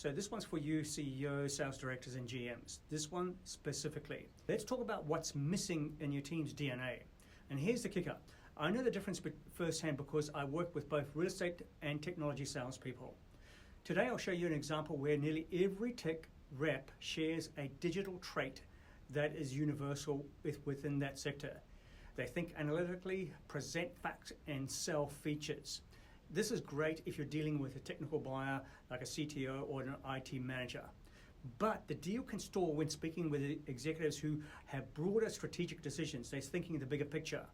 So this one's for you CEOs, sales directors and GMs. This one specifically. Let's talk about what's missing in your team's DNA. And here's the kicker. I know the difference firsthand because I work with both real estate and technology salespeople. Today I'll show you an example where nearly every tech rep shares a digital trait that is universal within that sector. They think analytically, present facts, and sell features. This is great if you're dealing with a technical buyer like a CTO or an IT manager. But the deal can stall when speaking with executives who have broader strategic decisions. They're thinking the bigger picture.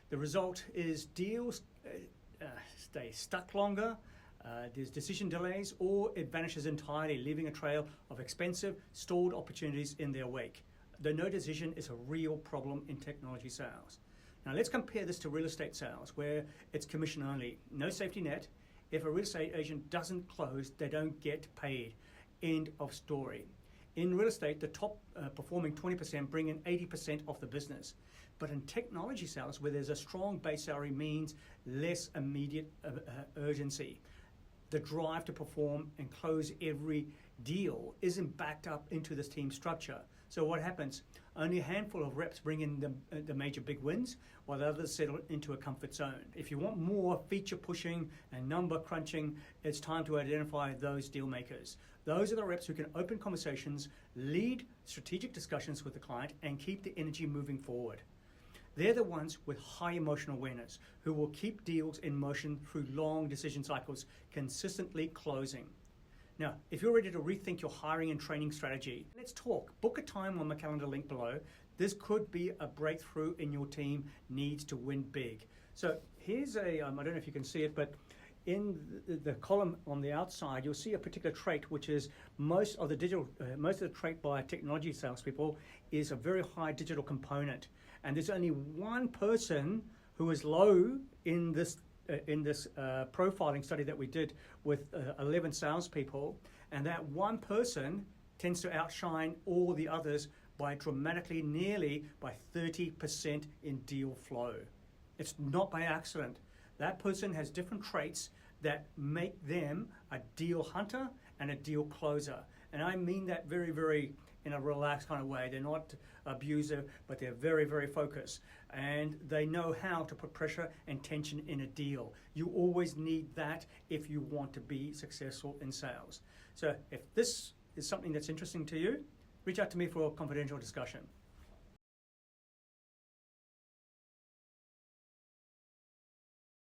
The result is deals stay stuck longer, there's decision delays, or it vanishes entirely, leaving a trail of expensive, stalled opportunities in their wake. The no decision is a real problem in technology sales. Now let's compare this to real estate sales, where it's commission only, no safety net. If a real estate agent doesn't close, they don't get paid. End of story. In real estate, the top performing 20% bring in 80% of the business. But in technology sales, where there's a strong base salary, means less immediate urgency. The drive to perform and close every deal isn't backed up into this team structure. So what happens? Only a handful of reps bring in the major big wins, while the others settle into a comfort zone. If you want more feature pushing and number crunching, it's time to identify those deal makers. Those are the reps who can open conversations, lead strategic discussions with the client, and keep the energy moving forward. They're the ones with high emotional awareness who will keep deals in motion through long decision cycles, consistently closing. Now, if you're ready to rethink your hiring and training strategy, let's talk. Book a time on the calendar link below. This could be a breakthrough in your team needs to win big. So here's I don't know if you can see it, but in the column on the outside, you'll see a particular trait, which is most of the trait by technology salespeople is a very high digital component. And there's only one person who is low in this profiling study that we did with 11 salespeople, and that one person tends to outshine all the others by dramatically, nearly by 30% in deal flow. It's not by accident. That person has different traits that make them a deal hunter and a deal closer. And I mean that very, very in a relaxed kind of way. They're not abusive, but they're very, very focused. And they know how to put pressure and tension in a deal. You always need that if you want to be successful in sales. So if this is something that's interesting to you, reach out to me for a confidential discussion.